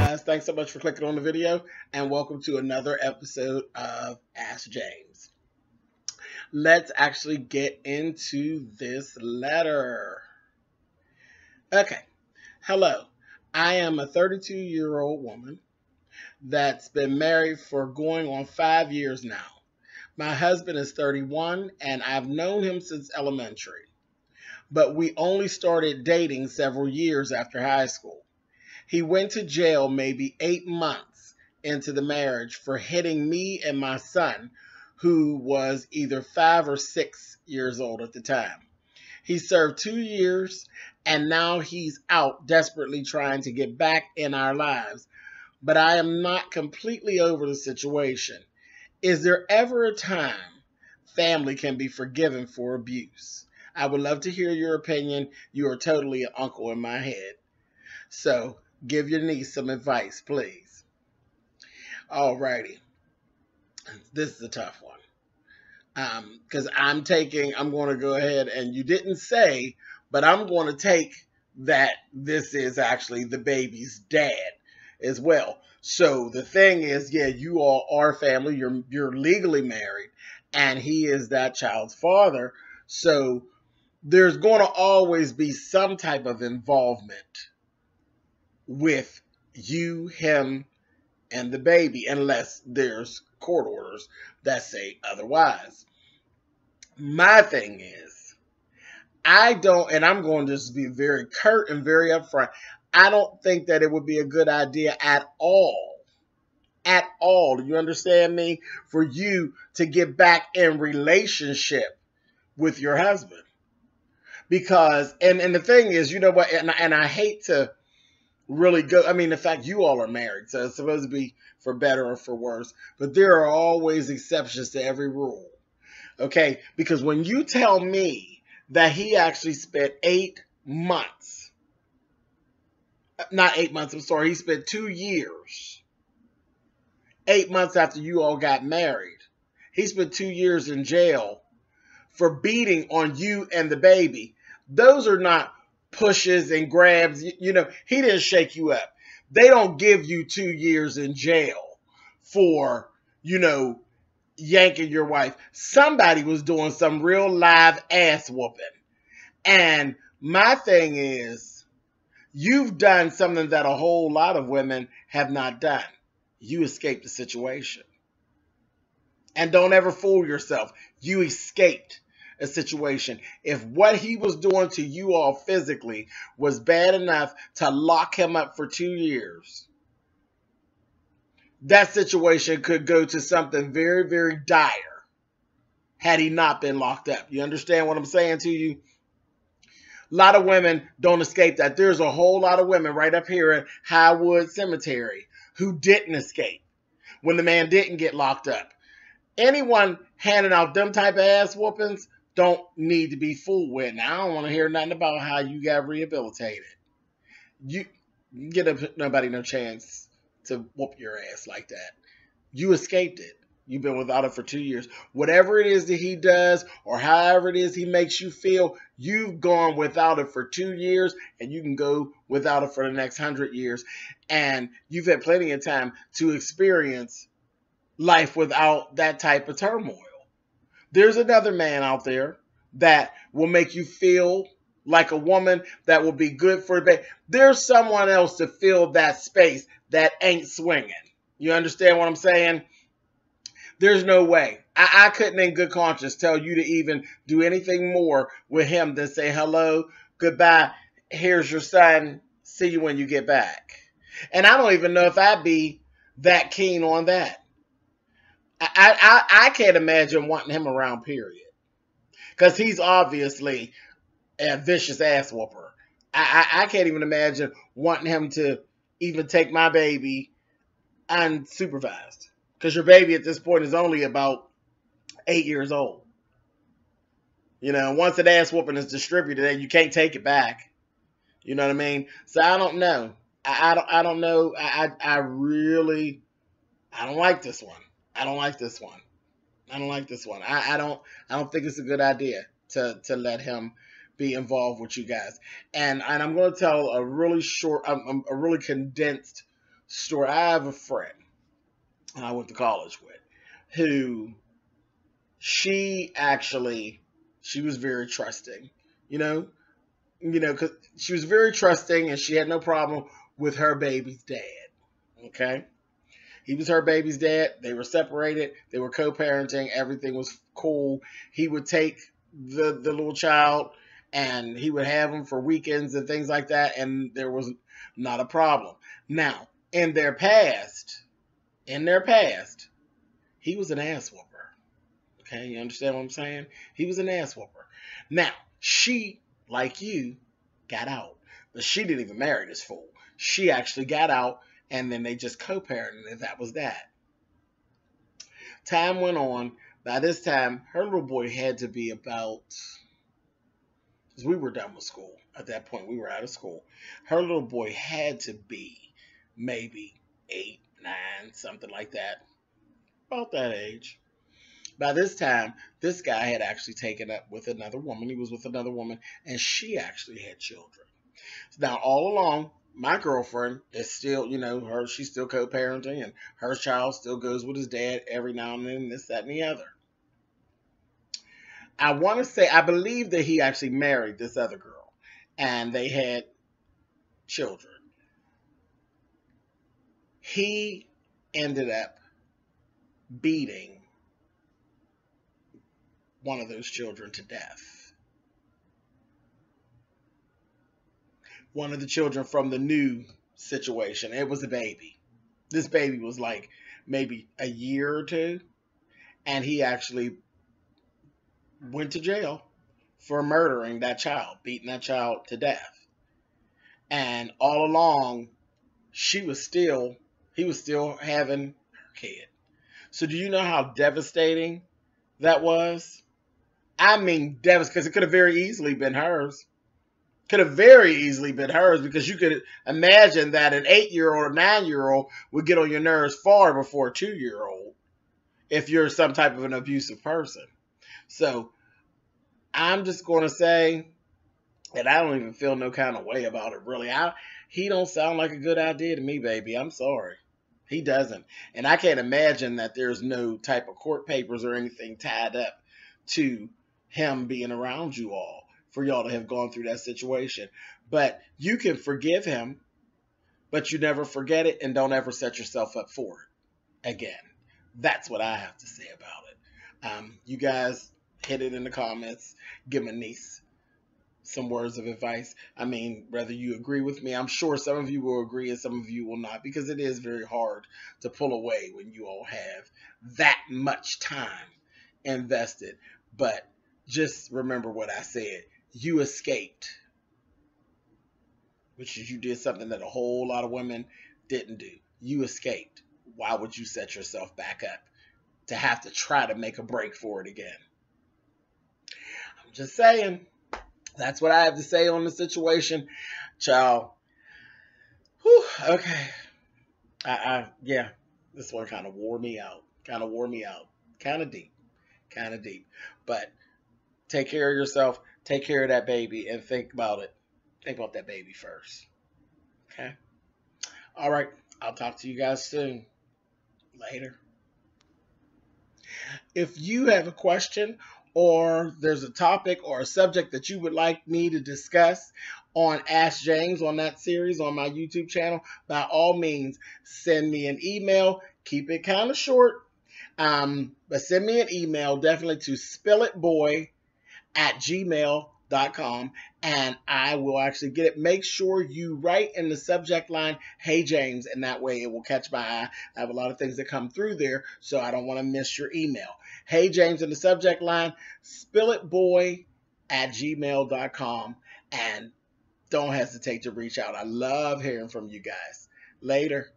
guys, thanks so much for clicking on the video, and welcome to another episode of Ask James. Let's actually get into this letter. Okay, hello. I am a 32-year-old woman that's been married for going on 5 years now. My husband is 31, and I've known him since elementary, but we only started dating several years after high school. He went to jail maybe 8 months into the marriage for hitting me and my son, who was either 5 or 6 years old at the time. He served 2 years, and now he's out desperately trying to get back in our lives. But I am not completely over the situation. Is there ever a time family can be forgiven for abuse? I would love to hear your opinion. You are totally an uncle in my head. So, give your niece some advice, please. Alrighty. This is a tough one. Because I'm going to go ahead, and you didn't say, but I'm going to take that this is actually the baby's dad as well. So the thing is, yeah, you all are family. You're legally married, and he is that child's father. So there's going to always be some type of involvement with you, him, and the baby, unless there's court orders that say otherwise. My thing is, and I'm going to just be very curt and very upfront, I don't think that it would be a good idea at all, do you understand me, for you to get back in relationship with your husband. Because, and the thing is, you know what, and I hate to really go, I mean, the fact you all are married, so it's supposed to be for better or for worse, but there are always exceptions to every rule, okay? Because when you tell me that he actually spent 8 months, not 8 months, I'm sorry, he spent 2 years, 8 months after you all got married, he spent 2 years in jail for beating on you and the baby. Those are not pushes and grabs. You know, he didn't shake you up. They don't give you 2 years in jail for, you know, yanking your wife. Somebody was doing some real live ass whooping. And my thing is, you've done something that a whole lot of women have not done. You escaped the situation. And don't ever fool yourself. You escaped a situation. If what he was doing to you all physically was bad enough to lock him up for 2 years, that situation could go to something very, very dire had he not been locked up. You understand what I'm saying to you? A lot of women don't escape that. There's a whole lot of women right up here at Highwood Cemetery who didn't escape when the man didn't get locked up. Anyone handing out them type of ass whoopings don't need to be fooled with. Now, I don't want to hear nothing about how you got rehabilitated. You get nobody no chance to whoop your ass like that. You escaped it. You've been without it for 2 years. Whatever it is that he does, or however it is he makes you feel, you've gone without it for 2 years, and you can go without it for the next 100 years. And you've had plenty of time to experience life without that type of turmoil. There's another man out there that will make you feel like a woman that will be good for the baby. There's someone else to fill that space that ain't swinging. You understand what I'm saying? There's no way. I couldn't in good conscience tell you to even do anything more with him than say hello, goodbye, here's your son, see you when you get back. And I don't even know if I'd be that keen on that. I can't imagine wanting him around, period. Because he's obviously a vicious ass whooper. I can't even imagine wanting him to even take my baby unsupervised. Because your baby at this point is only about 8 years old. You know, once an ass whooping is distributed, then you can't take it back. You know what I mean? So I don't know. I don't know. I really don't like this one. I don't like this one. I don't think it's a good idea to let him be involved with you guys. And I'm going to tell a really short, a really condensed story. I have a friend I went to college with who she was very trusting, because she was very trusting and she had no problem with her baby's dad. Okay. He was her baby's dad. They were separated. They were co-parenting. Everything was cool. He would take the little child and he would have him for weekends and things like that. And there was not a problem. Now, in their past, he was an ass whooper. Okay, you understand what I'm saying? He was an ass whooper. Now, she, like you, got out. But she didn't even marry this fool. She actually got out, and then they just co-parented, and that was that. Time went on. By this time, her little boy had to be about, because we were done with school. At that point, we were out of school. Her little boy had to be maybe 8, 9, something like that. About that age. By this time, this guy had actually taken up with another woman. He was with another woman, and she actually had children. Now, all along, my girlfriend is still, she's still co-parenting, and her child still goes with his dad every now and then, this, that, and the other. I believe that he actually married this other girl, and they had children. He ended up beating one of those children to death. One of the children from the new situation. It was a baby. This baby was like maybe a year or two. And he actually went to jail for murdering that child, beating that child to death. And all along, he was still having her kid. So do you know how devastating that was? I mean, devastating, because it could have very easily been hers. Could have very easily been hers, because you could imagine that an 8-year-old or 9-year-old would get on your nerves far before a 2-year-old if you're some type of an abusive person. So I'm just going to say, and I don't even feel no kind of way about it, really. He don't sound like a good idea to me, baby. I'm sorry. He doesn't. And I can't imagine that there's no type of court papers or anything tied up to him being around you all for y'all to have gone through that situation. But you can forgive him, but you never forget it, and don't ever set yourself up for it again. That's what I have to say about it. You guys hit it in the comments. Give my niece some words of advice. I mean, whether you agree with me, I'm sure some of you will agree and some of you will not, because it is very hard to pull away when you all have that much time invested. But just remember what I said. You escaped, which is you did something that a whole lot of women didn't do. You escaped. Why would you set yourself back up to have to try to make a break for it again? I'm just saying. That's what I have to say on the situation. Child. Whew, okay. Yeah, this one kind of wore me out. Kind of deep. But take care of yourself. Take care of that baby and think about it. Think about that baby first. Okay? All right. I'll talk to you guys soon. Later. If you have a question or there's a topic or a subject that you would like me to discuss on Ask James, on that series on my YouTube channel, by all means, send me an email. Keep it kind of short. But send me an email definitely to spillitboy@gmail.com, and I will actually get it. Make sure you write in the subject line, "Hey James," and that way it will catch my eye. I have a lot of things that come through there, so I don't want to miss your email. "Hey James" in the subject line, spillitboy@gmail.com, and don't hesitate to reach out. I love hearing from you guys. Later.